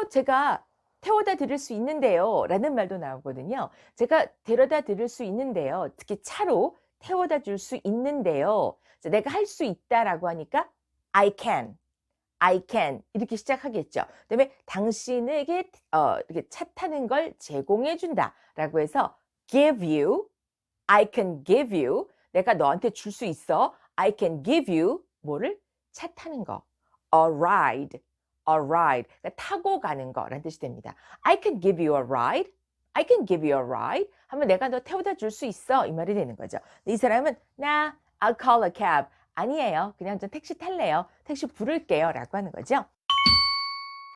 제가 태워다 드릴 수 있는데요 라는 말도 나오거든요. 제가 데려다 드릴 수 있는데요. 특히 차로 태워다 줄 수 있는데요. 내가 할 수 있다라고 하니까 I can 이렇게 시작하겠죠. 그다음에 당신에게 이렇게 차 타는 걸 제공해 준다라고 해서 give you, I can give you 내가 너한테 줄 수 있어. I can give you 뭐를? 차 타는 거. A ride. A ride. 그러니까 타고 가는 거라는 뜻이 됩니다. I can give you a ride. I can give you a ride. 하면 내가 너 태워다 줄 수 있어. 이 말이 되는 거죠. 이 사람은 I'll call a cab. 아니에요. 그냥 저 택시 탈래요. 택시 부를게요. 라고 하는 거죠.